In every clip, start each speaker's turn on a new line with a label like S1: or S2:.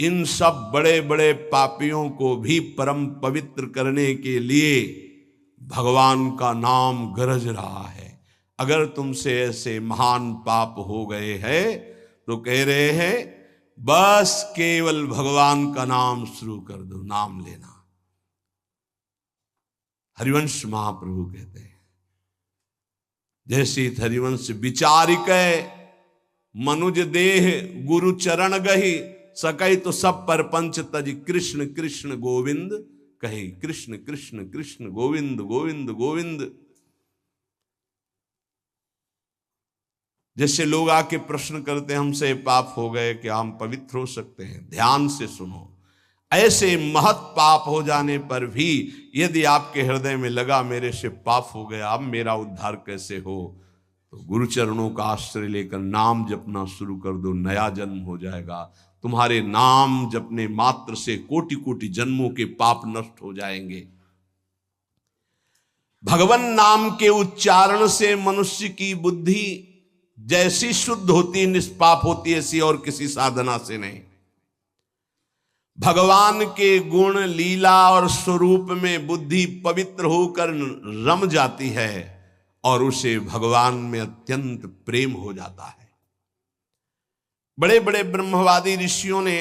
S1: इन सब बड़े बड़े पापियों को भी परम पवित्र करने के लिए भगवान का नाम गरज रहा है। अगर तुमसे ऐसे महान पाप हो गए हैं तो कह रहे हैं बस केवल भगवान का नाम शुरू कर दो, नाम लेना। हरिवंश महाप्रभु कहते हैं, जैसे हरिवंश विचारिक मनुज देह गुरु चरण गही सकै तो सब परपंच तज कृष्ण कृष्ण गोविंद कहे। कृष्ण कृष्ण कृष्ण गोविंद गोविंद गोविंद। जैसे लोग आके प्रश्न करते हैं हमसे पाप हो गए, क्या हम पवित्र हो सकते हैं? ध्यान से सुनो, ऐसे महत् पाप हो जाने पर भी यदि आपके हृदय में लगा मेरे से पाप हो गया, अब मेरा उद्धार कैसे हो, तो गुरु चरणों का आश्रय लेकर नाम जपना शुरू कर दो, नया जन्म हो जाएगा। तुम्हारे नाम जपने मात्र से कोटि कोटि जन्मों के पाप नष्ट हो जाएंगे। भगवान नाम के उच्चारण से मनुष्य की बुद्धि जैसी शुद्ध होती, निष्पाप होती, ऐसी और किसी साधना से नहीं। भगवान के गुण लीला और स्वरूप में बुद्धि पवित्र होकर रम जाती है और उसे भगवान में अत्यंत प्रेम हो जाता है। बड़े बड़े ब्रह्मवादी ऋषियों ने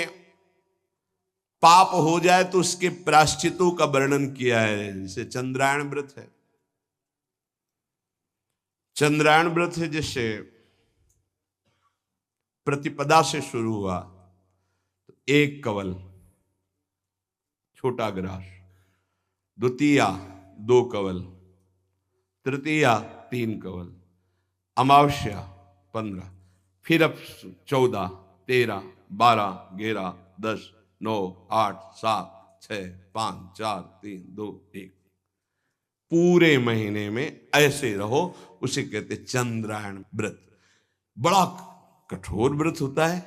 S1: पाप हो जाए तो उसके प्रायश्चितों का वर्णन किया है। जैसे चंद्रायण व्रत है, चंद्रायण व्रत है, जैसे प्रतिपदा से शुरू हुआ तो 1 कवल छोटा ग्रास, द्वितीया 2 कवल, तृतीया 3 कवल, अमावस्या 15, फिर अब 14, 13, 12, 11, 10, 9, 8, 7, 6, 5, 4, 3, 2, 1। पूरे महीने में ऐसे रहो, उसे कहते चंद्रायण व्रत। बड़ा कठोर व्रत होता है,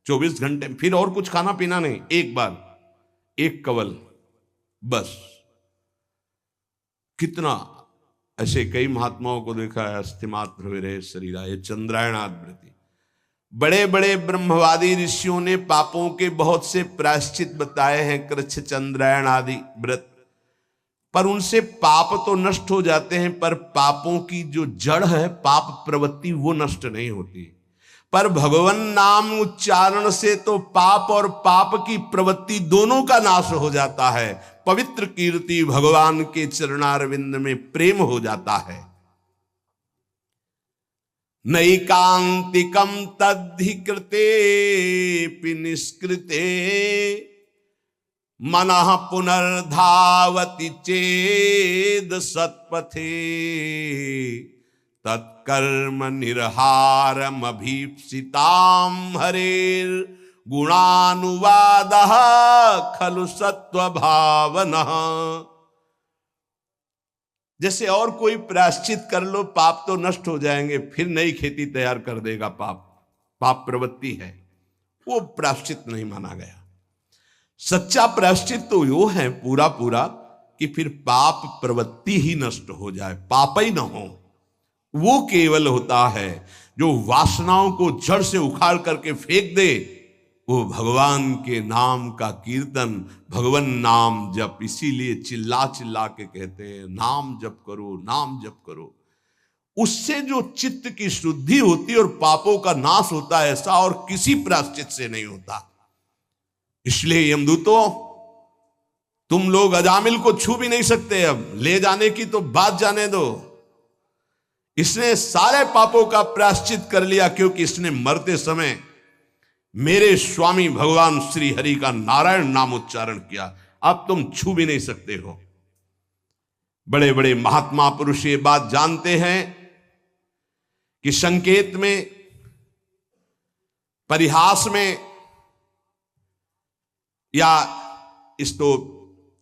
S1: 24 घंटे, फिर और कुछ खाना पीना नहीं, एक बार 1 कवल बस। कितना ऐसे कई महात्माओं को देखा है, अस्थिमात्र हुए रहे शरीर, ये चंद्रायणाद व्रति। बड़े बड़े ब्रह्मवादी ऋषियों ने पापों के बहुत से प्रायश्चित बताए हैं, कृच्छ चंद्रायण आदि व्रत, पर उनसे पाप तो नष्ट हो जाते हैं, पर पापों की जो जड़ है, पाप प्रवृत्ति, वो नष्ट नहीं होती। पर भगवान नाम उच्चारण से तो पाप और पाप की प्रवृत्ति दोनों का नाश हो जाता है। पवित्र कीर्ति भगवान के चरणारविंद में प्रेम हो जाता है। नैकांतिकम तद्धिकृते निष्कृते मनः पुनर्धावति चेद सत्पथे तत्कर्म निर्हारम अभीप्सिताम हरेर गुणानुवादः खलु सत्व भावनः। जैसे और कोई प्रायश्चित कर लो, पाप तो नष्ट हो जाएंगे, फिर नई खेती तैयार कर देगा पाप, पाप प्रवृत्ति है, वो प्रायश्चित नहीं माना गया। सच्चा प्रायश्चित तो वो है पूरा पूरा कि फिर पाप प्रवृत्ति ही नष्ट हो जाए, पाप ही न हो। वो केवल होता है जो वासनाओं को जड़ से उखाड़ करके फेंक दे, वो भगवान के नाम का कीर्तन, भगवान नाम जप। इसीलिए चिल्ला चिल्ला के कहते हैं नाम जप करो, नाम जप करो। उससे जो चित्त की शुद्धि होती है और पापों का नाश होता है, ऐसा और किसी प्रायश्चित से नहीं होता। इसलिए यमदूतों, तुम लोग अजामिल को छू भी नहीं सकते, अब ले जाने की तो बात जाने दो। इसने सारे पापों का प्रायश्चित कर लिया, क्योंकि इसने मरते समय मेरे स्वामी भगवान श्री हरि का नारायण नाम उच्चारण किया। अब तुम छू भी नहीं सकते हो। बड़े बड़े महात्मा पुरुष ये बात जानते हैं कि संकेत में, परिहास में या इसको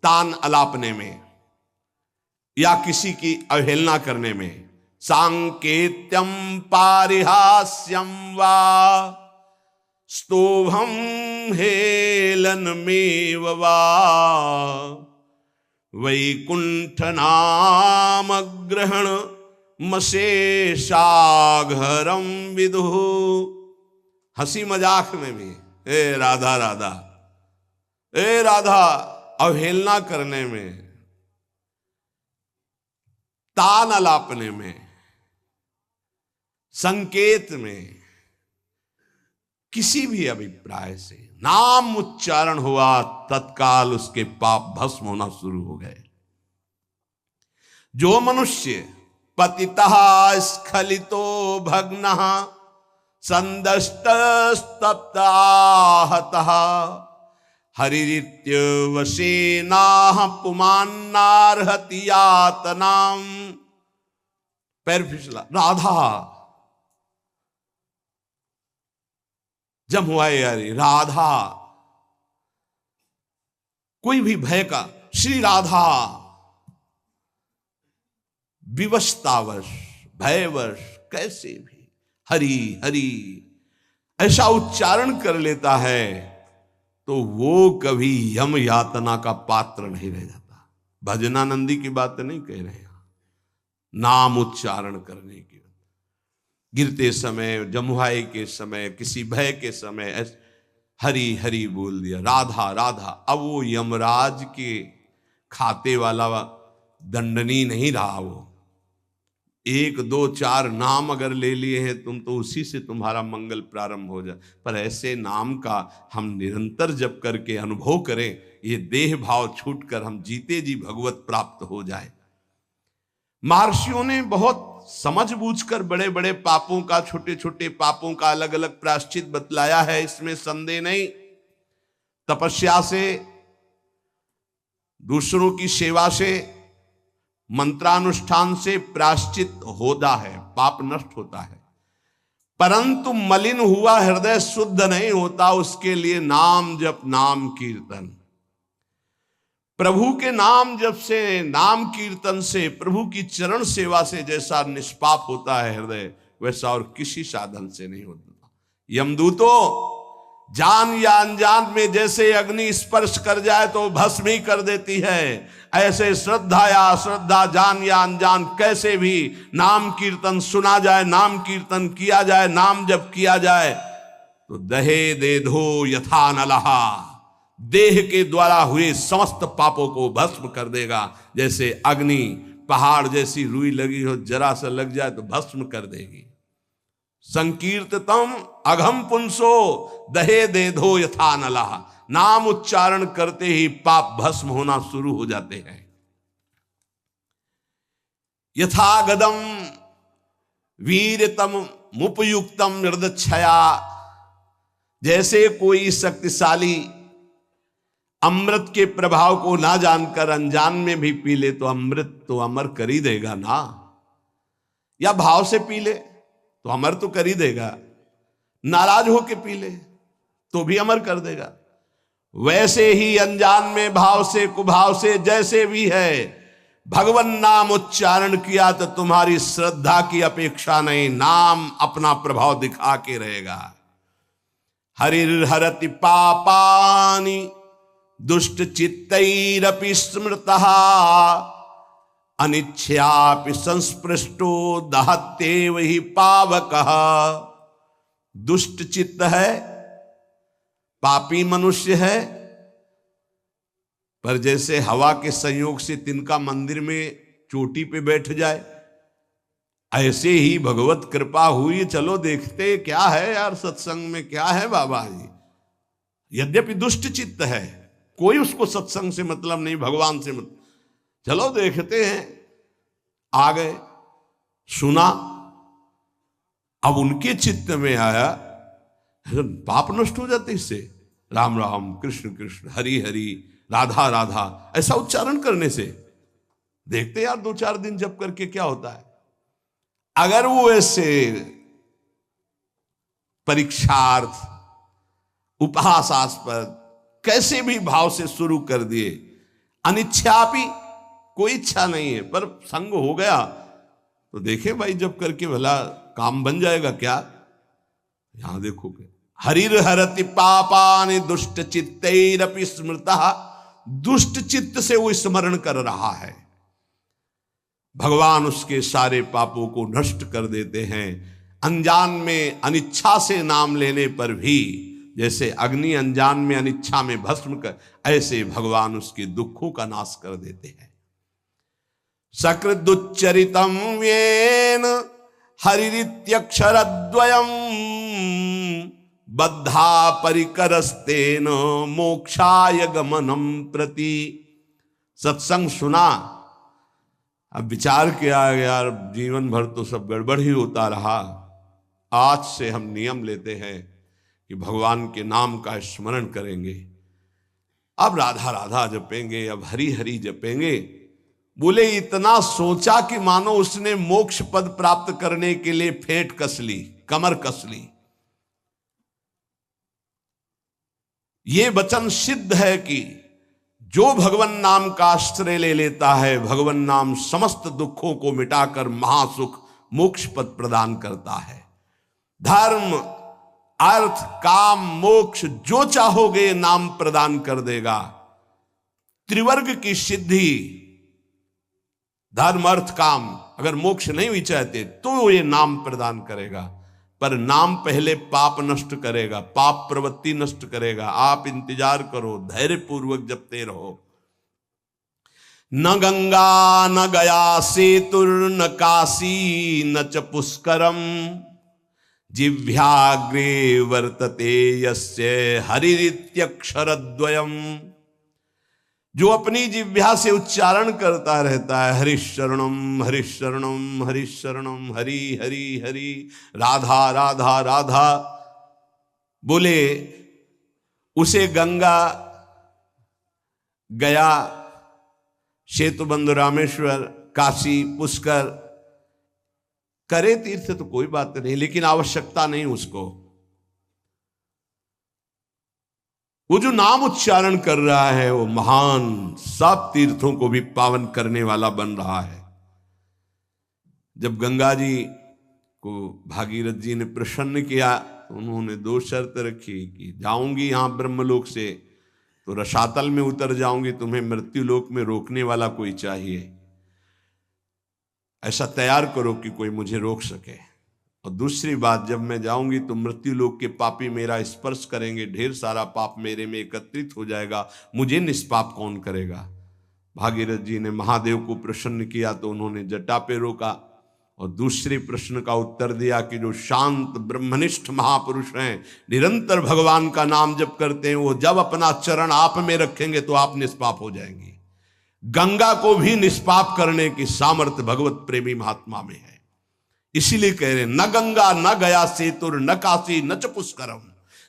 S1: तान अलापने में या किसी की अवहेलना करने में, सांकेत्यम पारिहास्यम वा स्तोभम हेलनमेव वा वैकुंठ नाम ग्रहण मशेषाघरम विदु। हंसी मजाक में भी, हे राधा राधा, ए राधा, अवहेलना करने में, तान अलापने में, संकेत में, किसी भी अभिप्राय से नाम उच्चारण हुआ, तत्काल उसके पाप भस्म होना शुरू हो गए। जो मनुष्य पतितः स्खलितो भग्नः संदष्टस्तप्ताहतः हरिरित्यवशेनाः पुमान्नार्हति यातनाम्। पैर फिसला। राधा जब हुआ यारी, राधा कोई भी भय का, श्री राधा विवशतावश, भयवश, कैसे भी हरि हरि ऐसा उच्चारण कर लेता है तो वो कभी यम यातना का पात्र नहीं रह जाता। भजनानंदी की बात नहीं कह रहे हैं, नाम उच्चारण करने की, गिरते समय, जमुहाई के समय, किसी भय के समय हरि हरि बोल दिया, राधा राधा। अब वो यमराज के खाते वाला दंडनी नहीं रहा। वो 1 2 4 नाम अगर ले लिए हैं तुम तो उसी से तुम्हारा मंगल प्रारंभ हो जाए। पर ऐसे नाम का हम निरंतर जप करके अनुभव करें, ये देह भाव छूटकर हम जीते जी भगवत प्राप्त हो जाए। महर्षियों ने बहुत समझ बूझकर बड़े बड़े पापों का, छोटे छोटे पापों का अलग अलग प्रायश्चित बतलाया है, इसमें संदेह नहीं। तपस्या से, दूसरों की सेवा से, मंत्रानुष्ठान से प्रायश्चित होता है, पाप नष्ट होता है। परंतु मलिन हुआ हृदय शुद्ध नहीं होता, उसके लिए नाम जप, नाम कीर्तन, प्रभु के नाम जप से, नाम कीर्तन से, प्रभु की चरण सेवा से जैसा निष्पाप होता है हृदय, वैसा और किसी साधन से नहीं होता। यमदूतों जान या अनजान में जैसे अग्नि स्पर्श कर जाए तो भस्म ही कर देती है, ऐसे श्रद्धा या अश्रद्धा, जान या अनजान, कैसे भी नाम कीर्तन सुना जाए, नाम कीर्तन किया जाए, नाम जप किया जाए तो दहे दे धो यथा नलहा, देह के द्वारा हुए समस्त पापों को भस्म कर देगा। जैसे अग्नि पहाड़ जैसी रुई लगी हो, जरा सा लग जाए तो भस्म कर देगी। संकीर्ततम अघम पुंसो दहे दे धो यथा नलहा, नाम उच्चारण करते ही पाप भस्म होना शुरू हो जाते हैं। यथा गदम वीरतम मुपयुक्तम निर्दक्षया, जैसे कोई शक्तिशाली अमृत के प्रभाव को ना जानकर अनजान में भी पी ले तो अमृत तो अमर कर ही देगा ना, या भाव से पी ले तो अमर तो कर ही देगा, नाराज होके पी ले तो भी अमर कर देगा। वैसे ही अनजान में, भाव से, कुभाव से, जैसे भी है, भगवान नाम उच्चारण किया तो तुम्हारी श्रद्धा की अपेक्षा नहीं, नाम अपना प्रभाव दिखा के रहेगा। हरिर्हरति पापानि दुष्ट चित्तैरपि स्मृतः अनिच्छयापि संस्पृष्टो दहत्येव हि पावकः। दुष्ट चित्त है, पापी मनुष्य है, पर जैसे हवा के संयोग से तिनका मंदिर में चोटी पे बैठ जाए, ऐसे ही भगवत कृपा हुई, चलो देखते क्या है यार, सत्संग में क्या है बाबा जी। यद्यपि दुष्ट चित्त है, कोई उसको सत्संग से मतलब नहीं, भगवान से मतलब, चलो देखते हैं। आ गए, सुना, अब उनके चित्त में आया, पाप नष्ट हो जाते इससे। राम राम, कृष्ण कृष्ण, हरि हरि, राधा राधा, ऐसा उच्चारण करने से देखते यार 2-4 दिन जप करके क्या होता है। अगर वो ऐसे परीक्षार्थ, उपहासास्पद, कैसे भी भाव से शुरू कर दिए, अनिच्छापि, कोई इच्छा नहीं है, पर संग हो गया तो देखे भाई जब करके भला काम बन जाएगा क्या। यहां देखोगे, हरिर हरति पापानि दुष्ट चित्तैरपि स्मृतः, दुष्ट चित्त से वो स्मरण कर रहा है, भगवान उसके सारे पापों को नष्ट कर देते हैं। अनजान में, अनिच्छा से नाम लेने पर भी जैसे अग्नि अनजान में अनिच्छा में भस्म कर, ऐसे भगवान उसके दुखों का नाश कर देते हैं। सकृदुच्चरितम येन हरिरित्यक्षरद्वयम् बद्धा परिकरस्तेन मोक्षाय गमनम प्रति। सत्संग सुना, अब विचार किया यार जीवन भर तो सब गड़बड़ ही होता रहा, आज से हम नियम लेते हैं कि भगवान के नाम का स्मरण करेंगे, अब राधा राधा जपेंगे, अब हरि हरि जपेंगे। बोले इतना सोचा कि मानो उसने मोक्ष पद प्राप्त करने के लिए फेंट कस ली, कमर कस ली। ये वचन सिद्ध है कि जो भगवान नाम का आश्रय ले लेता है, भगवान नाम समस्त दुखों को मिटाकर महासुख मोक्ष पद प्रदान करता है। धर्म अर्थ काम मोक्ष जो चाहोगे नाम प्रदान कर देगा। त्रिवर्ग की सिद्धि, धर्म अर्थ काम, अगर मोक्ष नहीं भी चाहते तो ये नाम प्रदान करेगा। पर नाम पहले पाप नष्ट करेगा, पाप प्रवृत्ति नष्ट करेगा। आप इंतजार करो, धैर्य पूर्वक जपते रहो। न गंगा न गया सेतुर न काशी न च पुष्करम जिह्वाग्रे वर्तते यस्य हरिरित्यक्षरद्वयम्। जो अपनी जिह्वा से उच्चारण करता रहता है हरिशरणम हरिशरणम हरिशरणम, हरि हरि हरि, राधा राधा राधा, बोले उसे गंगा गया सेतुबंध रामेश्वर काशी पुष्कर करे तीर्थ तो कोई बात नहीं, लेकिन आवश्यकता नहीं उसको। वो जो नाम उच्चारण कर रहा है वो महान सब तीर्थों को भी पावन करने वाला बन रहा है। जब गंगा जी को भागीरथ जी ने प्रसन्न किया तो उन्होंने दो शर्त रखी कि जाऊंगी यहां ब्रह्मलोक से तो रसातल में उतर जाऊंगी, तुम्हें मृत्युलोक में रोकने वाला कोई चाहिए, ऐसा तैयार करो कि कोई मुझे रोक सके। और दूसरी बात, जब मैं जाऊंगी तो मृत्युलोक के पापी मेरा स्पर्श करेंगे, ढेर सारा पाप मेरे में एकत्रित हो जाएगा, मुझे निष्पाप कौन करेगा। भागीरथ जी ने महादेव को प्रसन्न किया तो उन्होंने जटा पे रोका और दूसरे प्रश्न का उत्तर दिया कि जो शांत ब्रह्मनिष्ठ महापुरुष हैं, निरंतर भगवान का नाम जप करते हैं, वो जब अपना चरण आप में रखेंगे तो आप निष्पाप हो जाएंगे। गंगा को भी निष्पाप करने की सामर्थ्य भगवत प्रेमी महात्मा में है। इसीलिए कह रहे न गंगा न गया सेतुर न काशी न च पुष्करम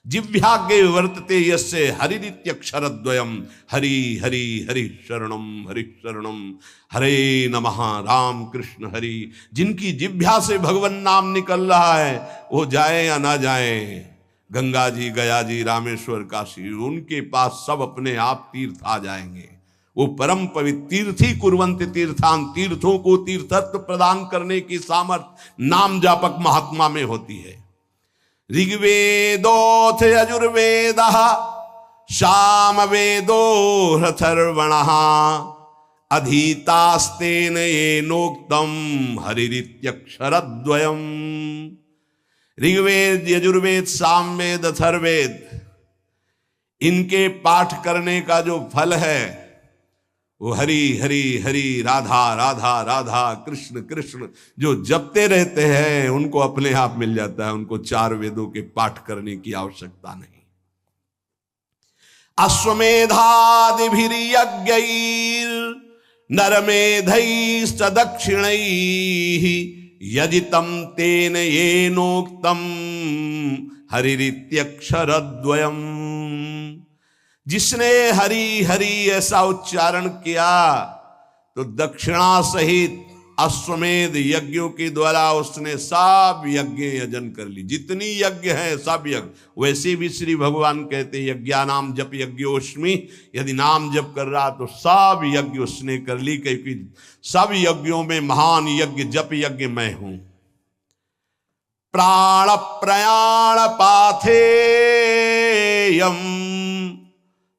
S1: जिह्वाग्रे वर्तते यस्य हरिरित्यक्षरद्वयम्। हरि हरि हरि शरणम हरे नमः राम कृष्ण हरि। जिनकी जिह्वा से भगवान नाम निकल रहा है वो जाए या ना जाए, गंगा जी गया जी रामेश्वर काशी, उनके पास सब अपने आप तीर्थ आ जाएंगे। वो परम पवित्र तीर्थी कुर्वन्ति तीर्थान, तीर्थों को तीर्थत्व प्रदान करने की सामर्थ्य नाम जापक महात्मा में होती है। ऋग्वेदोथ यजुर्वेदः सामवेदो ह्यथर्वणः अधीतास्तेन येनोक्तम् हरिरित्यक्षरद्वयम्। ऋग्वेद यजुर्वेद सामवेद अथर्ववेद, इनके पाठ करने का जो फल है वो हरि हरि हरि राधा राधा राधा कृष्ण कृष्ण जो जपते रहते हैं उनको अपने आप मिल जाता है। उनको चार वेदों के पाठ करने की आवश्यकता नहीं। अश्वमेधादिभिर्यज्ञैर् नरमेधैश्च दक्षिणैः यजितं तेन येनोक्तं हरिरित्यक्षरद्वयम्। जिसने हरि हरि ऐसा उच्चारण किया तो दक्षिणा सहित अश्वमेध यज्ञों के द्वारा उसने सब यज्ञ यजन कर ली। जितनी यज्ञ है सब यज्ञ, वैसे भी श्री भगवान कहते यज्ञानाम जप यज्ञोस्मि, यदि नाम जप कर रहा तो सब यज्ञ उसने कर ली, क्योंकि सब यज्ञों में महान यज्ञ जप यज्ञ मैं हूं। प्राण प्रयाण पाथेयम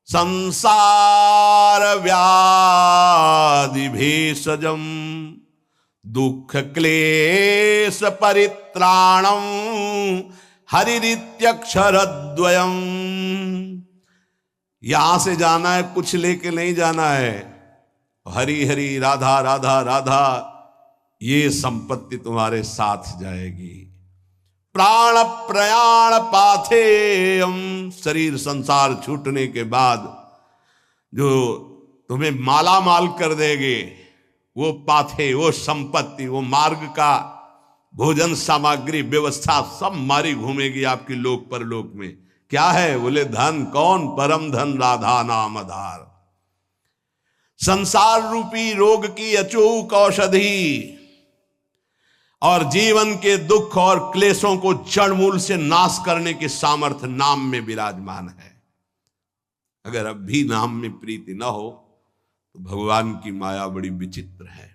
S1: संसार व्याधि भेषजम दुख क्लेश परित्राणम हरिरित्यक्षरद्वयम। यहां से जाना है, कुछ लेके नहीं जाना है। हरि हरि राधा राधा राधा, ये संपत्ति तुम्हारे साथ जाएगी। प्राण प्रयाण पाथेयम, शरीर संसार छूटने के बाद जो तुम्हें माला माल कर देगे, वो पाथे, वो संपत्ति, वो मार्ग का भोजन सामग्री व्यवस्था सब मारी घूमेगी आपकी लोक परलोक में। क्या है? बोले धन। कौन? परम धन राधा नाम आधार। संसार रूपी रोग की अचूक औषधि और जीवन के दुख और क्लेशों को जड़ मूल से नाश करने की सामर्थ्य नाम में विराजमान है। अगर अब भी नाम में प्रीति न हो तो भगवान की माया बड़ी विचित्र है।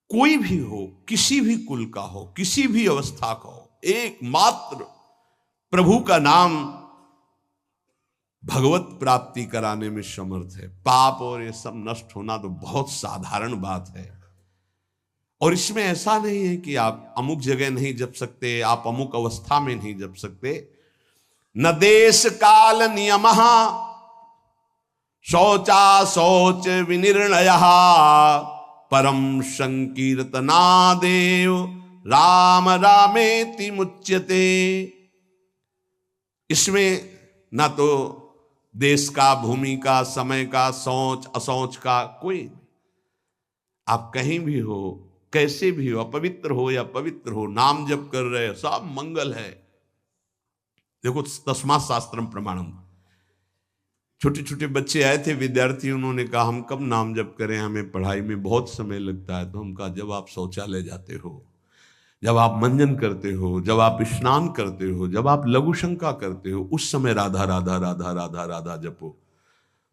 S1: कोई भी हो, किसी भी कुल का हो, किसी भी अवस्था का हो, एकमात्र प्रभु का नाम भगवत प्राप्ति कराने में समर्थ है। पाप और ये सब नष्ट होना तो बहुत साधारण बात है। और इसमें ऐसा नहीं है कि आप अमुक जगह नहीं जप सकते, आप अमुक अवस्था में नहीं जप सकते। न देश काल नियमः शौचा शौच विनिर्णयः परम संकीर्तनादेव राम रामेति मुच्यते। इसमें ना तो देश का, भूमि का, समय का, सोच असोच का कोई, आप कहीं भी हो, कैसे भी हो, अपवित्र हो या पवित्र हो, नाम जप कर रहे, सब मंगल है। देखो तस्मात् शास्त्रम प्रमाणम। छोटे छोटे बच्चे आए थे, विद्यार्थी, उन्होंने कहा हम कब नाम जप करें, हमें पढ़ाई में बहुत समय लगता है। तो हम कहा जब आप शौचालय जाते हो, जब आप मंजन करते हो, जब आप स्नान करते हो, जब आप लघु शंका करते हो, उस समय राधा राधा राधा राधा राधा जपो।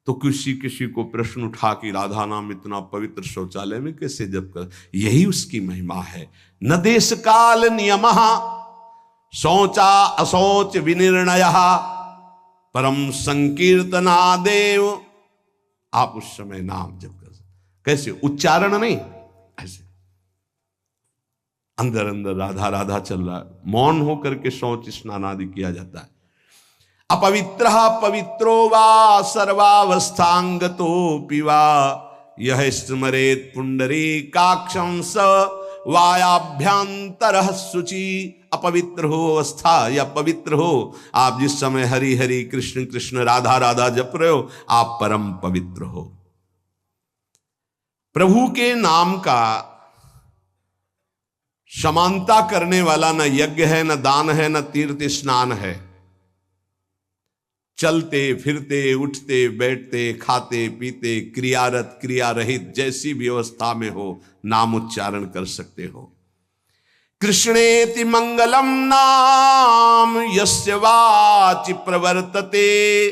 S1: तो किसी किसी को प्रश्न उठा कि राधा नाम इतना पवित्र शौचालय में कैसे जप कर? यही उसकी महिमा है। न देश काल नियमः शौचा अशौच विनिर्णयः परम संकीर्तनादेव। आप उस समय नाम जप कर, कैसे? उच्चारण नहीं, ऐसे अंदर अंदर राधा राधा चल रहा है। मौन होकर के शौच स्नान आदि किया जाता है। अपवित्रः पवित्रो वा सर्वावस्थांगतोऽपि वा यह स्मरेत् पुंडरीकाक्षं स वायाभ्यंतरः शुचि। अपवित्र हो अवस्था या पवित्र हो, आप जिस समय हरि हरि कृष्ण कृष्ण राधा राधा जप रहे हो, आप परम पवित्र हो। प्रभु के नाम का समानता करने वाला न यज्ञ है, न दान है, न तीर्थ स्नान है। चलते फिरते, उठते बैठते, खाते पीते, क्रियारत क्रिया रहित, जैसी भी अवस्था में हो, नाम उच्चारण कर सकते हो। कृष्णेति मंगलम नाम यस्य वाचि प्रवर्तते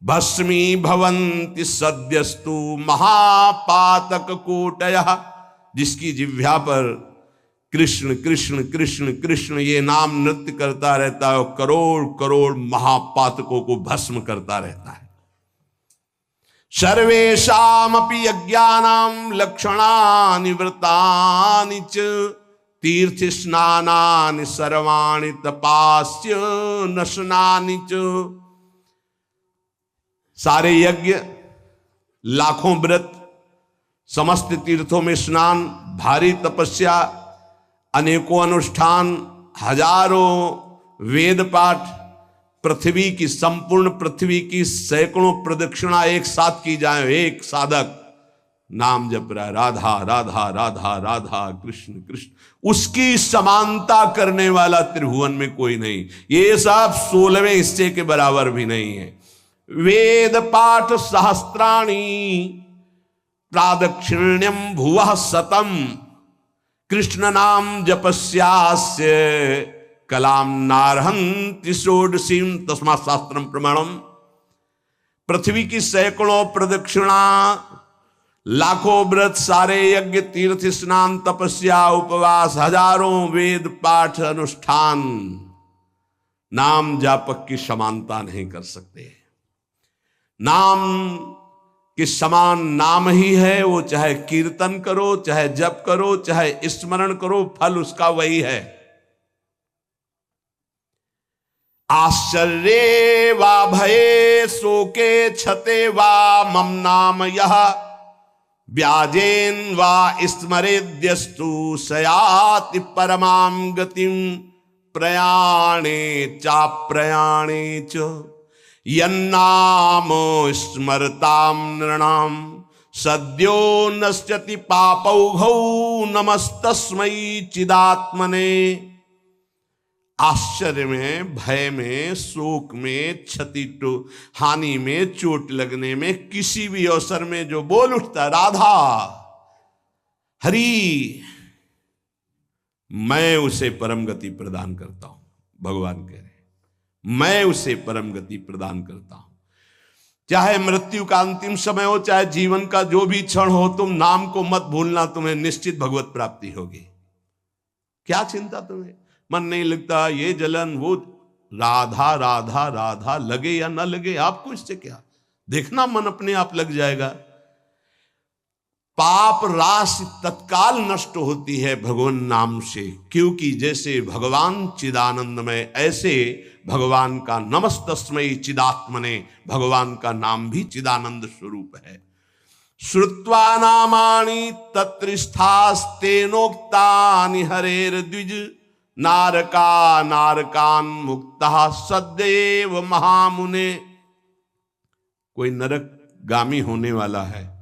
S1: भस्मी भवन्ति सद्यस्तु महापातक कोटयः। जिसकी जिह्वा पर कृष्ण कृष्ण कृष्ण कृष्ण ये नाम नृत्य करता रहता है, करोड़ करोड़ महापातकों को भस्म करता रहता है। सर्वेषामपि यज्ञानां लक्षणानि व्रतानि च तीर्थ स्नानानि सर्वाणि तपास्य नशनानि च। सारे यज्ञ, लाखों व्रत, समस्त तीर्थों में स्नान, भारी तपस्या, अनेकों अनुष्ठान, हजारों वेद पाठ, पृथ्वी की, संपूर्ण पृथ्वी की सैकड़ों प्रदक्षिणा एक साथ की जाए। एक साधक नाम जप रहा है, राधा राधा राधा राधा कृष्ण कृष्ण, उसकी समानता करने वाला त्रिभुवन में कोई नहीं। ये सब 16वें हिस्से के बराबर भी नहीं है। वेद पाठ सहस्त्राणि प्रादक्षिण्यम भुवः शतम कृष्ण नाम जपस्यास्य कलाम नारहन्ति षोडशीम तस्मात् शास्त्रम प्रमाणम। पृथ्वी की सैकड़ों प्रदक्षिणा, लाखों व्रत, सारे यज्ञ, तीर्थ स्नान, तपस्या, उपवास, हजारों वेद पाठ अनुष्ठान नाम जापक की समानता नहीं कर सकते। नाम कि समान नाम ही है, वो चाहे कीर्तन करो, चाहे जप करो, चाहे स्मरण करो, फल उसका वही है। आश्चर्ये वा भये शोके क्षते वा मम नाम यह व्याजेन वा स्मरेद्यस्तु सयाति परमां गतिम प्रयाणे चाप्रयाणे च यन्नाम स्मरतां नृणां सद्यो नश्यति पापौघौ नमस्तस्मै चिदात्मने। आश्चर्य में, भय में, शोक में, क्षति हानि में, चोट लगने में, किसी भी अवसर में जो बोल उठता है राधा हरि, मैं उसे परम गति प्रदान करता हूं। भगवान कह रहे मैं उसे परम गति प्रदान करता हूं। चाहे मृत्यु का अंतिम समय हो, चाहे जीवन का जो भी क्षण हो, तुम नाम को मत भूलना, तुम्हें निश्चित भगवत प्राप्ति होगी। क्या चिंता तुम्हें, मन नहीं लगता, ये जलन वो, राधा राधा राधा लगे या ना लगे आपको इससे क्या, देखना मन अपने आप लग जाएगा। पाप राशि तत्काल नष्ट होती है भगवान नाम से, क्योंकि जैसे भगवान चिदानंदमय, ऐसे भगवान का नमस्तस्मै चिदात्मने, भगवान का नाम भी चिदानंद स्वरूप है। श्रुत्वा नामानि तत्रिस्थास्तेनोक्तानि हरेर्द्विज नारका नारकान मुक्ता सदैव महामुने। कोई नरक गामी होने वाला है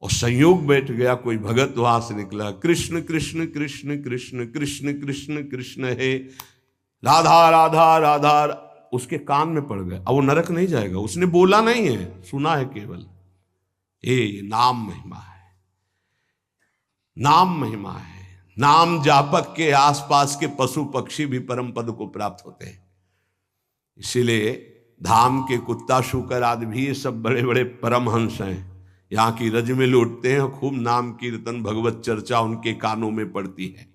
S1: और संयोग बैठ गया, कोई भगत वहां से निकला, कृष्ण कृष्ण कृष्ण कृष्ण कृष्ण कृष्ण कृष्ण है, राधा राधा राधा, उसके कान में पड़ गया। अब वो नरक नहीं जाएगा, उसने बोला नहीं है, सुना है केवल। ये नाम महिमा है, नाम महिमा है। नाम जापक के आसपास के पशु पक्षी भी परम पद को प्राप्त होते हैं। इसीलिए धाम के कुत्ता शुकर आदि भी ये सब बड़े बड़े परमहंस हैं, यहाँ की रज में लौटते हैं, खूब नाम कीर्तन भगवत चर्चा उनके कानों में पड़ती है।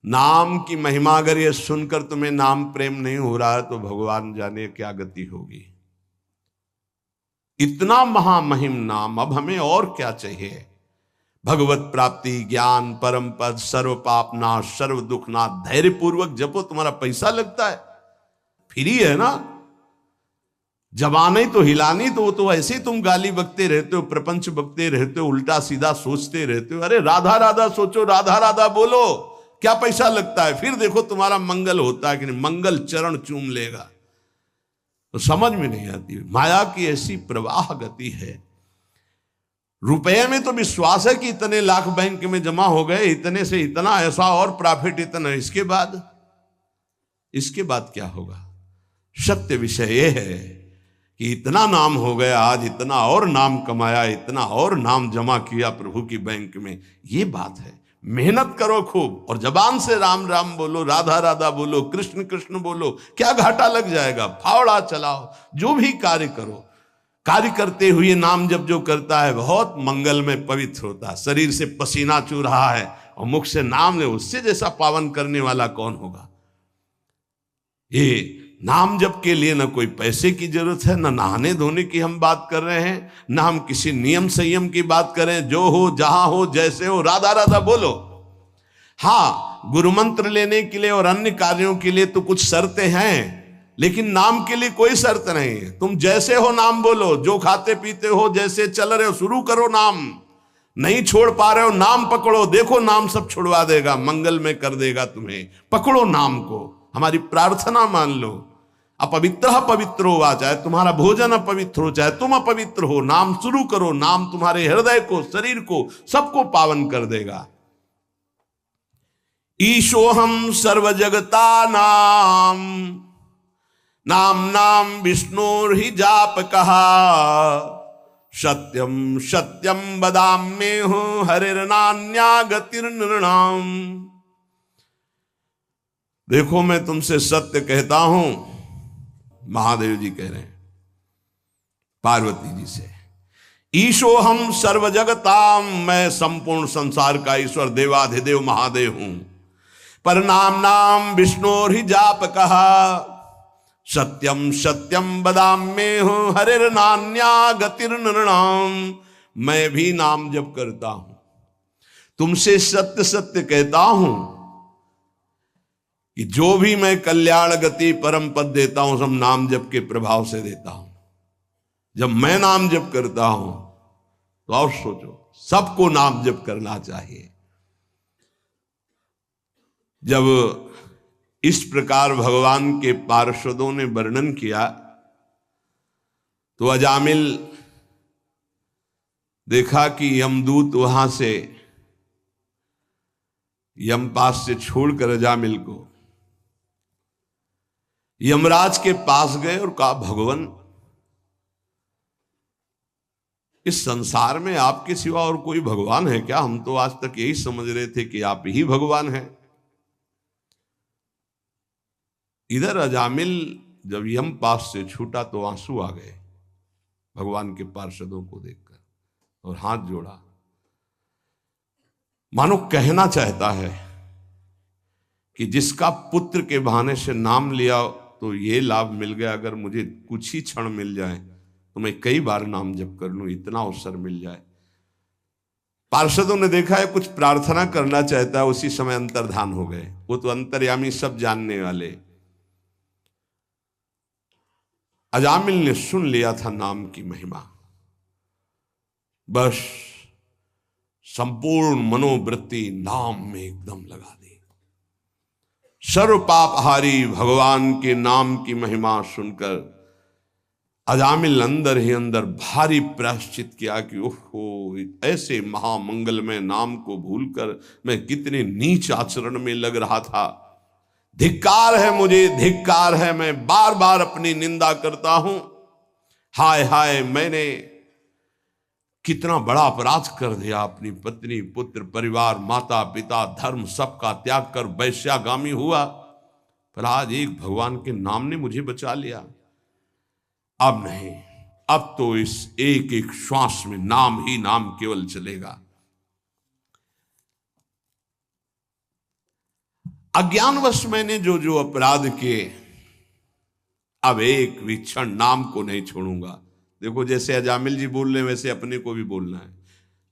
S1: नाम की महिमा अगर ये सुनकर तुम्हें नाम प्रेम नहीं हो रहा है तो भगवान जाने क्या गति होगी। इतना महामहिम नाम, अब हमें और क्या चाहिए। भगवत प्राप्ति, ज्ञान, परम पद, सर्व पाप नाश, सर्व दुख नाश। धैर्य पूर्वक जपो, तुम्हारा पैसा लगता है, फ्री है ना। जबानी तो हिलानी, तो वो तो ऐसे ही तुम गाली बकते रहते हो, प्रपंच बकते रहते हो, उल्टा सीधा सोचते रहते हो। अरे राधा राधा सोचो, राधा राधा बोलो, क्या पैसा लगता है। फिर देखो तुम्हारा मंगल होता है कि नहीं, मंगल चरण चूम लेगा। तो समझ में नहीं आती, माया की ऐसी प्रवाह गति है। रुपए में तो विश्वास है कि इतने लाख बैंक में जमा हो गए, इतने से इतना, ऐसा और प्रॉफिट इतना, इसके बाद क्या होगा। सत्य विषय यह है कि इतना नाम हो गया, आज इतना और नाम कमाया, इतना और नाम जमा किया प्रभु की बैंक में, ये बात है। मेहनत करो खूब और जबान से राम राम बोलो, राधा राधा बोलो, कृष्ण कृष्ण बोलो, क्या घाटा लग जाएगा। फावड़ा चलाओ, जो भी कार्य करो, कार्य करते हुए नाम जब जो करता है बहुत मंगल में पवित्र होता है। शरीर से पसीना चू रहा है और मुख से नाम ले, उससे जैसा पावन करने वाला कौन होगा। ये नाम जप के लिए न कोई पैसे की जरूरत है, न नहाने धोने की हम बात कर रहे हैं, न हम किसी नियम संयम की बात करें। जो हो, जहां हो, जैसे हो, राधा राधा बोलो। हाँ, गुरु मंत्र लेने के लिए और अन्य कार्यों के लिए तो कुछ शर्तें हैं, लेकिन नाम के लिए कोई शर्त नहीं है। तुम जैसे हो नाम बोलो, जो खाते पीते हो, जैसे चल रहे हो, शुरू करो नाम। नहीं छोड़ पा रहे हो, नाम पकड़ो, देखो नाम सब छुड़वा देगा, मंगल में कर देगा तुम्हें। पकड़ो नाम को, हमारी प्रार्थना मान लो। अपवित्र पवित्रो वा, चाहे तुम्हारा भोजन अपवित्र हो, चाहे तुम अपवित्र हो, नाम शुरू करो। नाम तुम्हारे हृदय को, शरीर को, सबको पावन कर देगा। ईशोहम सर्व जगता नाम, नाम नाम विष्णुर्हि जाप कहा, सत्यम सत्यम वदाम्येहु हरिर्नान्या गतिर्नृणाम। देखो मैं तुमसे सत्य कहता हूं, महादेव जी कह रहे हैं पार्वती जी से। ईशो हम सर्व जगताम, मैं संपूर्ण संसार का ईश्वर देवाधिदेव महादेव हूं। पर नाम नाम विष्णु ही जाप कहा, सत्यम सत्यम वदाम्येहं हरिर्नान्या गतिर्नृणाम। मैं भी नाम जप करता हूं, तुमसे सत्य सत्य कहता हूं कि जो भी मैं कल्याण गति परम पद देता हूं सब नाम जप के प्रभाव से देता हूं। जब मैं नाम जप करता हूं तो और सोचो, सबको नाम जप करना चाहिए। जब इस प्रकार भगवान के पार्षदों ने वर्णन किया तो अजामिल देखा कि यमदूत वहां से यमपास से छोड़कर अजामिल को यमराज के पास गए और कहा, भगवान इस संसार में आपके सिवा और कोई भगवान है क्या? हम तो आज तक यही समझ रहे थे कि आप ही भगवान हैं। इधर अजामिल जब यम पास से छूटा तो आंसू आ गए भगवान के पार्षदों को देखकर और हाथ जोड़ा, मानो कहना चाहता है कि जिसका पुत्र के बहाने से नाम लिया तो ये लाभ मिल गया, अगर मुझे कुछ ही क्षण मिल जाए तो मैं कई बार नाम जप कर लूं, इतना अवसर मिल जाए। पार्षदों ने देखा है कुछ प्रार्थना करना चाहता है, उसी समय अंतर्धान हो गए। वो तो अंतर्यामी, सब जानने वाले। अजामिल ने सुन लिया था नाम की महिमा, बस संपूर्ण मनोवृत्ति नाम में एकदम लगा दी। सर्व पापहारी भगवान के नाम की महिमा सुनकर अजामिल अंदर ही अंदर भारी प्रायश्चित किया कि ओहो, ऐसे महामंगलमय नाम को भूलकर मैं कितने नीच आचरण में लग रहा था। धिक्कार है मुझे, धिक्कार है, मैं बार बार अपनी निंदा करता हूं। हाय हाय, मैंने कितना बड़ा अपराध कर दिया। अपनी पत्नी, पुत्र, परिवार, माता पिता, धर्म सबका त्याग कर वैश्यागामी हुआ, पर आज एक भगवान के नाम ने मुझे बचा लिया। अब नहीं, अब तो इस एक एक श्वास में नाम ही नाम केवल चलेगा। अज्ञानवश मैंने जो जो अपराध किए, अब एक भी क्षण नाम को नहीं छोड़ूंगा। देखो, जैसे अजामिल जी बोल रहे हैं वैसे अपने को भी बोलना है।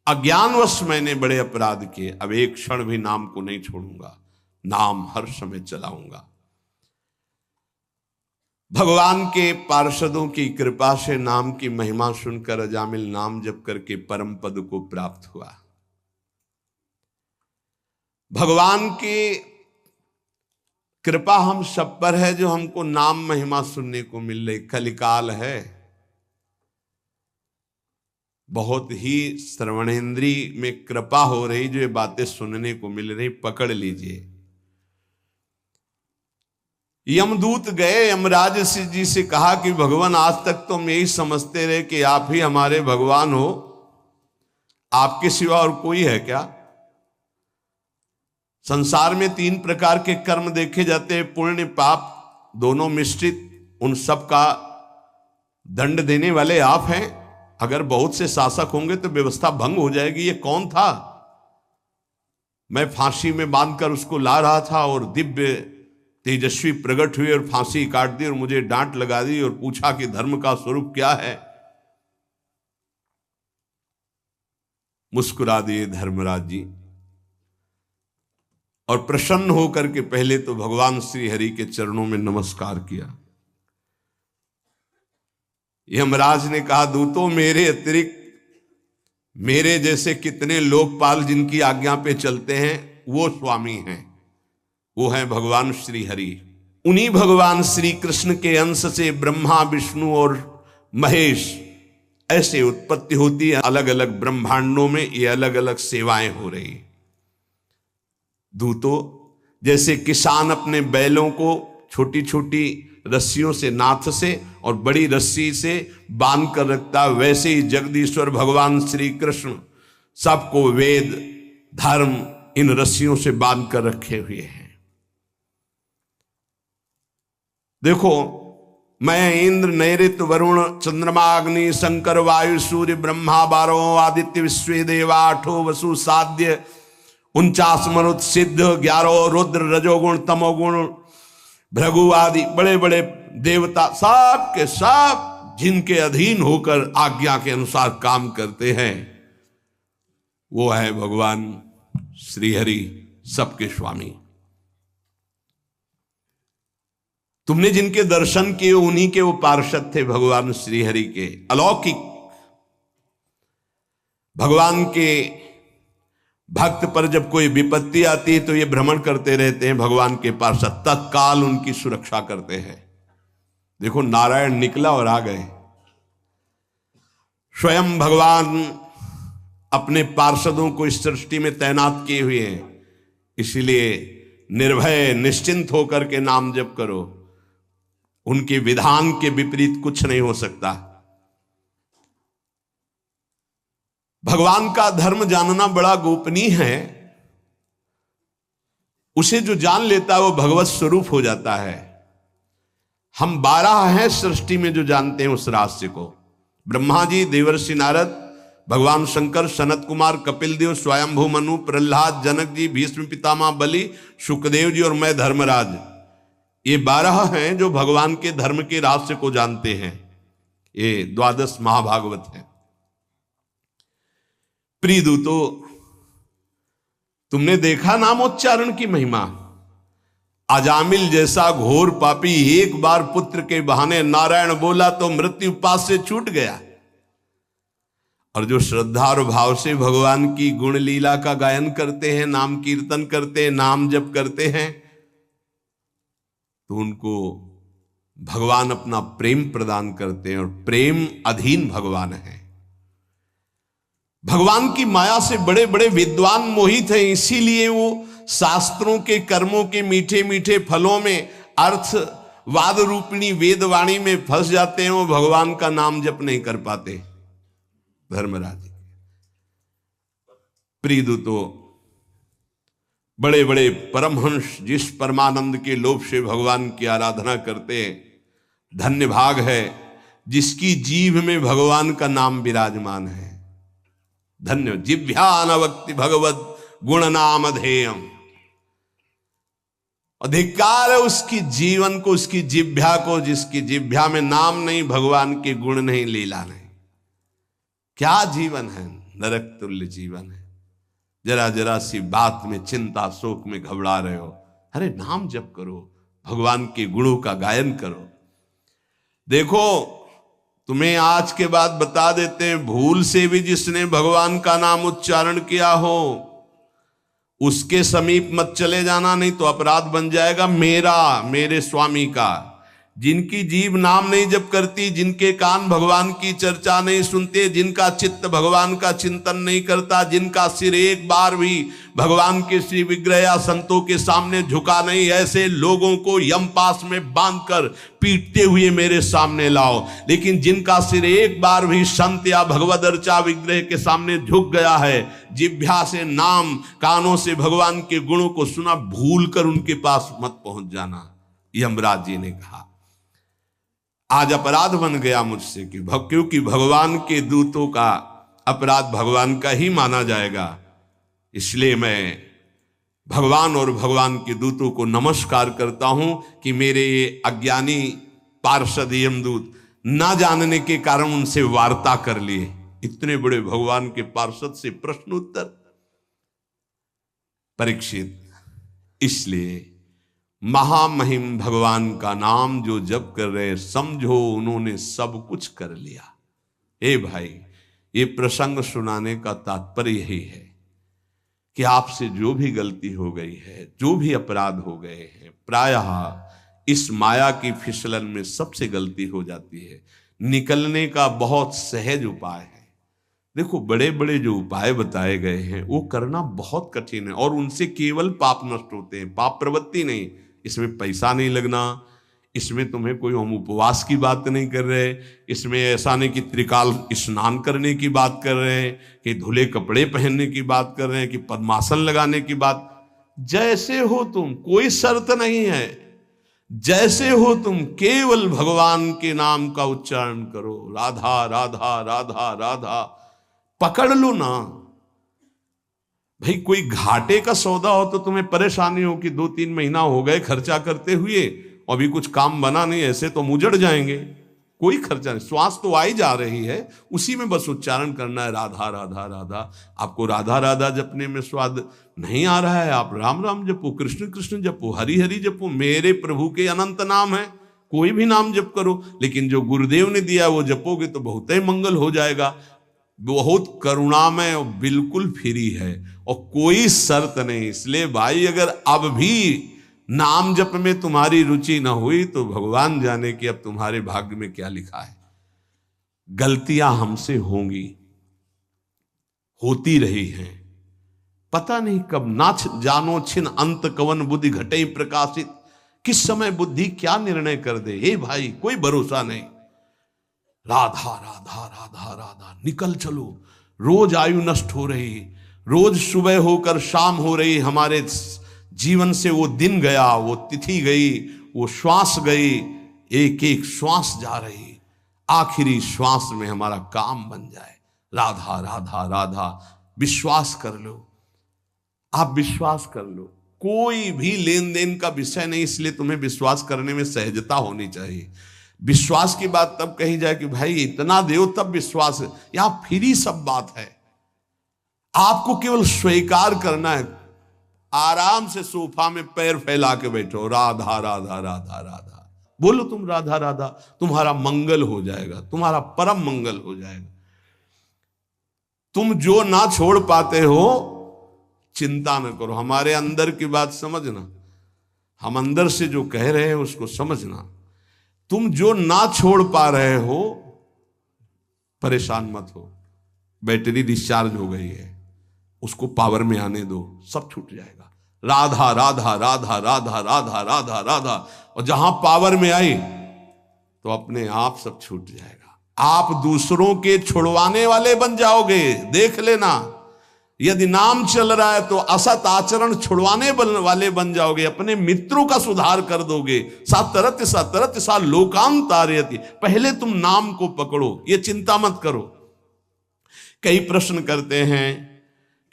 S1: अज्ञानवश मैंने बड़े अपराध किए, अब एक क्षण भी नाम को नहीं छोड़ूंगा, नाम हर समय चलाऊंगा। भगवान के पार्षदों की कृपा से नाम की महिमा सुनकर अजामिल नाम जप करके परम पद को प्राप्त हुआ। भगवान की कृपा हम सब पर है जो हमको नाम महिमा सुनने को मिल रही। कलिकाल है, बहुत ही श्रवणेंद्री में कृपा हो रही, जो ये बातें सुनने को मिल रही, पकड़ लीजिए। यमदूत गए, यमराज जी से कहा कि भगवान आज तक तो हम यही समझते रहे कि आप ही हमारे भगवान हो, आपके सिवा और कोई है क्या? संसार में 3 प्रकार के कर्म देखे जाते हैं, पुण्य पाप दोनों मिश्रित। उन सब का दंड देने वाले आप हैं। अगर बहुत से शासक होंगे तो व्यवस्था भंग हो जाएगी। ये कौन था? मैं फांसी में बांधकर उसको ला रहा था और दिव्य तेजस्वी प्रकट हुए और फांसी काट दी और मुझे डांट लगा दी और पूछा कि धर्म का स्वरूप क्या है। मुस्कुरा दिए धर्मराज जी और प्रसन्न होकर के पहले तो भगवान श्री हरि के चरणों में नमस्कार किया। यमराज ने कहा, दूतों, मेरे अतिरिक्त मेरे जैसे कितने लोकपाल जिनकी आज्ञा पे चलते हैं वो स्वामी हैं, वो हैं भगवान श्री हरि। उन्हीं भगवान श्री कृष्ण के अंश से ब्रह्मा, विष्णु और महेश ऐसे उत्पत्ति होती है। अलग अलग ब्रह्मांडों में ये अलग अलग सेवाएं हो रही। दूतों, जैसे किसान अपने बैलों को छोटी छोटी रस्सियों से, नाथ से और बड़ी रस्सी से बांध कर रखता, वैसे ही जगदीश्वर भगवान श्री कृष्ण सबको वेद, धर्म इन रस्सियों से बांध कर रखे हुए हैं। देखो, मैं इंद्र, नैऋत्य, वरुण, चंद्रमा, अग्नि, शंकर, वायु, सूर्य, ब्रह्मा, 12 आदित्य, विश्व देवा, 8 वसु, साध्य, 49 मरुत, सिद्ध, 11 रुद्र, रजोगुण, तमोगुण, भृगु आदि बड़े बड़े देवता सब के सब जिनके अधीन होकर आज्ञा के अनुसार काम करते हैं, वो है भगवान श्रीहरि, सबके स्वामी। तुमने जिनके दर्शन किए उन्हीं के वो पार्षद थे भगवान श्रीहरि के, अलौकिक। भगवान के भक्त पर जब कोई विपत्ति आती है तो ये भ्रमण करते रहते हैं भगवान के पार्षद, तत्काल उनकी सुरक्षा करते हैं। देखो नारायण निकला और आ गए। स्वयं भगवान अपने पार्षदों को इस सृष्टि में तैनात किए हुए हैं, इसलिए निर्भय निश्चिंत होकर के नाम जप करो। उनके विधान के विपरीत कुछ नहीं हो सकता। भगवान का धर्म जानना बड़ा गोपनीय है। उसे जो जान लेता है वो भगवत स्वरूप हो जाता है। हम 12 हैं सृष्टि में जो जानते हैं उस रहस्य को। ब्रह्मा जी, देवर्षि नारद, भगवान शंकर, सनत कुमार, कपिल देव, स्वयंभू मनु, प्रहलाद, जनक जी, भीष्म पितामह बलि, सुखदेव जी और मैं धर्मराज, ये 12 हैं जो भगवान के धर्म के रहस्य को जानते हैं। ये 12 महाभागवत है। प्रिय दूतो, तुमने देखा नामोच्चारण की महिमा। अजामिल जैसा घोर पापी एक बार पुत्र के बहाने नारायण बोला तो मृत्यु पास से छूट गया। और जो श्रद्धा और भाव से भगवान की गुण लीला का गायन करते हैं, नाम कीर्तन करते हैं, नाम जप करते हैं, तो उनको भगवान अपना प्रेम प्रदान करते हैं। और प्रेम अधीन भगवान है। भगवान की माया से बड़े बड़े विद्वान मोहित हैं, इसीलिए वो शास्त्रों के कर्मों के मीठे मीठे फलों में अर्थवाद रूपिणी वेदवाणी में फंस जाते हैं। वो भगवान का नाम जप नहीं कर पाते। धर्मराज प्रिय दूतो, बड़े बड़े परमहंस जिस परमानंद के लोभ से भगवान की आराधना करते हैं, धन्य भाग है जिसकी जीभ में भगवान का नाम विराजमान है। धन्य जिभ्यानवक्ति भगवत गुण नाम अधेयम। अधिकार है उसकी जीवन को, उसकी जिभ्या को, जिसकी जिभ्या में नाम नहीं, भगवान के गुण नहीं, लीला नहीं। क्या जीवन है, नरक तुल्य जीवन है। जरा जरा सी बात में चिंता शोक में घबरा रहे हो, अरे नाम जप करो, भगवान के गुणों का गायन करो। देखो तुम्हें आज के बाद बता देते हैं, भूल से भी जिसने भगवान का नाम उच्चारण किया हो उसके समीप मत चले जाना, नहीं तो अपराध बन जाएगा मेरा, मेरे स्वामी का। जिनकी जीभ नाम नहीं जप करती, जिनके कान भगवान की चर्चा नहीं सुनते, जिनका चित्त भगवान का चिंतन नहीं करता, जिनका सिर एक बार भी भगवान के श्री विग्रह या संतों के सामने झुका नहीं, ऐसे लोगों को यमपास में बांधकर पीटते हुए मेरे सामने लाओ। लेकिन जिनका सिर एक बार भी संत या भगवद अर्चा विग्रह के सामने झुक गया है, जिभ्या से नाम, कानों से भगवान के गुणों को सुना, भूल कर उनके पास मत पहुंच जाना। यमराज जी ने कहा आज अपराध बन गया मुझसे कि क्योंकि भगवान के दूतों का अपराध भगवान का ही माना जाएगा, इसलिए मैं भगवान और भगवान के दूतों को नमस्कार करता हूं कि मेरे ये अज्ञानी पार्षद यमदूत ना जानने के कारण उनसे वार्ता कर लिए। इतने बड़े भगवान के पार्षद से प्रश्नोत्तर। परीक्षित, इसलिए महामहिम भगवान का नाम जो जप कर रहे, समझो उन्होंने सब कुछ कर लिया। ए भाई, ये प्रसंग सुनाने का तात्पर्य यही है कि आपसे जो भी गलती हो गई है, जो भी अपराध हो गए हैं, प्रायः इस माया की फिसलन में सबसे गलती हो जाती है। निकलने का बहुत सहज उपाय है। देखो बड़े बड़े जो उपाय बताए गए हैं वो करना बहुत कठिन है और उनसे केवल पाप नष्ट होते हैं, पाप प्रवृत्ति नहीं। इसमें पैसा नहीं लगना, इसमें तुम्हें कोई हम उपवास की बात नहीं कर रहे, इसमें ऐसा नहीं कि त्रिकाल स्नान करने की बात कर रहे हैं, कि धुले कपड़े पहनने की बात कर रहे हैं, कि पद्मासन लगाने की बात। जैसे हो तुम, कोई शर्त नहीं है, जैसे हो तुम, केवल भगवान के नाम का उच्चारण करो। राधा राधा राधा राधा पकड़ लो ना भाई। कोई घाटे का सौदा हो तो तुम्हें परेशानी हो कि 2-3 महीना हो गए खर्चा करते हुए अभी कुछ काम बना नहीं, ऐसे तो मुजड़ जाएंगे, कोई खर्चा नहीं, श्वास तो आई जा रही है, उसी में बस उच्चारण करना है राधा राधा राधा। आपको राधा राधा जपने में स्वाद नहीं आ रहा है, आप राम राम जपो, कृष्ण कृष्ण जपो, हरि हरि जपो, मेरे प्रभु के अनंत नाम है, कोई भी नाम जप करो, लेकिन जो गुरुदेव ने दिया वो जपोगे तो बहुत ही मंगल हो जाएगा। बहुत करुणामय और बिल्कुल फ्री है और कोई शर्त नहीं। इसलिए भाई अगर अब भी नाम जप में तुम्हारी रुचि न हुई तो भगवान जाने कि अब तुम्हारे भाग्य में क्या लिखा है। गलतियां हमसे होंगी, होती रही हैं, पता नहीं कब नाच जानो छिन अंत कवन बुद्धि घटे प्रकाशित, किस समय बुद्धि क्या निर्णय कर दे, हे भाई कोई भरोसा नहीं। राधा राधा राधा राधा निकल चलो, रोज आयु नष्ट हो रही, रोज सुबह होकर शाम हो रही, हमारे जीवन से वो दिन गया, वो तिथि गई, वो श्वास गई, एक एक श्वास जा रही, आखिरी श्वास में हमारा काम बन जाए। राधा राधा राधा, विश्वास कर लो, आप विश्वास कर लो, कोई भी लेन देन का विषय नहीं, इसलिए तुम्हें विश्वास करने में सहजता होनी चाहिए। विश्वास की बात तब कही जाए कि भाई इतना दो तब विश्वास है, यहां फ्री सब बात है, आपको केवल स्वीकार करना है। आराम से सोफा में पैर फैला के बैठो, राधा राधा राधा राधा बोलो, तुम राधा राधा, तुम्हारा मंगल हो जाएगा, तुम्हारा परम मंगल हो जाएगा। तुम जो ना छोड़ पाते हो चिंता न करो, हमारे अंदर की बात समझना, हम अंदर से जो कह रहे हैं उसको समझना। तुम जो ना छोड़ पा रहे हो परेशान मत हो, बैटरी डिस्चार्ज हो गई है, उसको पावर में आने दो, सब छूट जाएगा। राधा राधा राधा राधा राधा राधा राधा, और जहां पावर में आई तो अपने आप सब छूट जाएगा। आप दूसरों के छुड़वाने वाले बन जाओगे, देख लेना। यदि नाम चल रहा है तो असत आचरण छुड़वाने वाले बन जाओगे, अपने मित्रों का सुधार कर दोगे। सातरत सातरत सा लोकांतारयति, पहले तुम नाम को पकड़ो, ये चिंता मत करो। कई प्रश्न करते हैं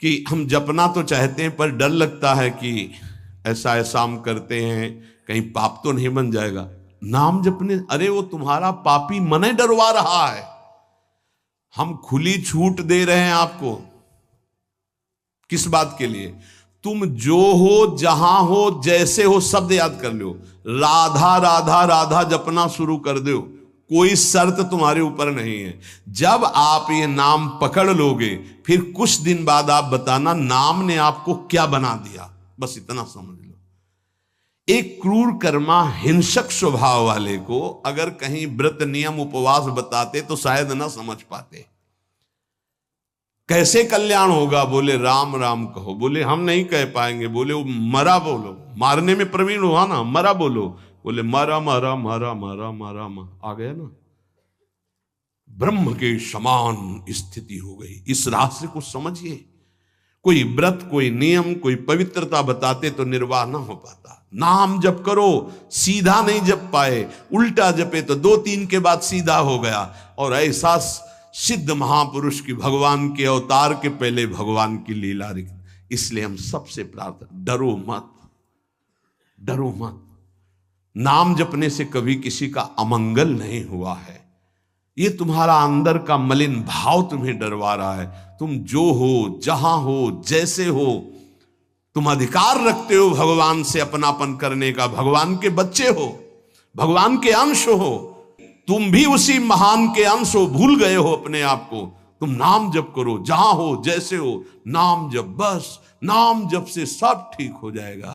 S1: कि हम जपना तो चाहते हैं पर डर लगता है कि ऐसा ऐसा हम करते हैं कहीं पाप तो नहीं बन जाएगा। नाम जपने, अरे वो तुम्हारा पापी मन डरवा रहा है, हम खुली छूट दे रहे हैं आपको। किस बात के लिए? तुम जो हो, जहां हो, जैसे हो, शब्द याद कर लो, राधा राधा राधा जपना शुरू कर दो, कोई शर्त तुम्हारे ऊपर नहीं है। जब आप ये नाम पकड़ लोगे फिर कुछ दिन बाद आप बताना नाम ने आपको क्या बना दिया, बस इतना समझ लो। एक क्रूर कर्मा हिंसक स्वभाव वाले को अगर कहीं व्रत नियम उपवास बताते तो शायद ना समझ पाते। कैसे कल्याण होगा? बोले राम राम कहो, बोले हम नहीं कह पाएंगे, बोले वो मरा बोलो, मारने में प्रवीण हुआ ना, मरा बोलो, बोले मरा मरा मरा मरा मरा आ गया ना, ब्रह्म के समान स्थिति हो गई। इस रहस्य को समझिए। कोई व्रत, कोई नियम, कोई पवित्रता बताते तो निर्वाह ना हो पाता। नाम जप करो, सीधा नहीं जप पाए, उल्टा जपे तो 2-3 के बाद सीधा हो गया। और ऐसा सिद्ध महापुरुष की भगवान के अवतार के पहले भगवान की लीला। इसलिए हम सबसे प्रार्थना, डरो मत, डरो मत। नाम जपने से कभी किसी का अमंगल नहीं हुआ है। ये तुम्हारा अंदर का मलिन भाव तुम्हें डरवा रहा है। तुम जो हो, जहां हो, जैसे हो, तुम अधिकार रखते हो भगवान से अपनापन करने का। भगवान के बच्चे हो, भगवान के अंश हो, तुम भी उसी महान के अंश हो। भूल गए हो अपने आप को। तुम नाम जप करो, जहां हो, जैसे हो, नाम जप, बस नाम जप से सब ठीक हो जाएगा।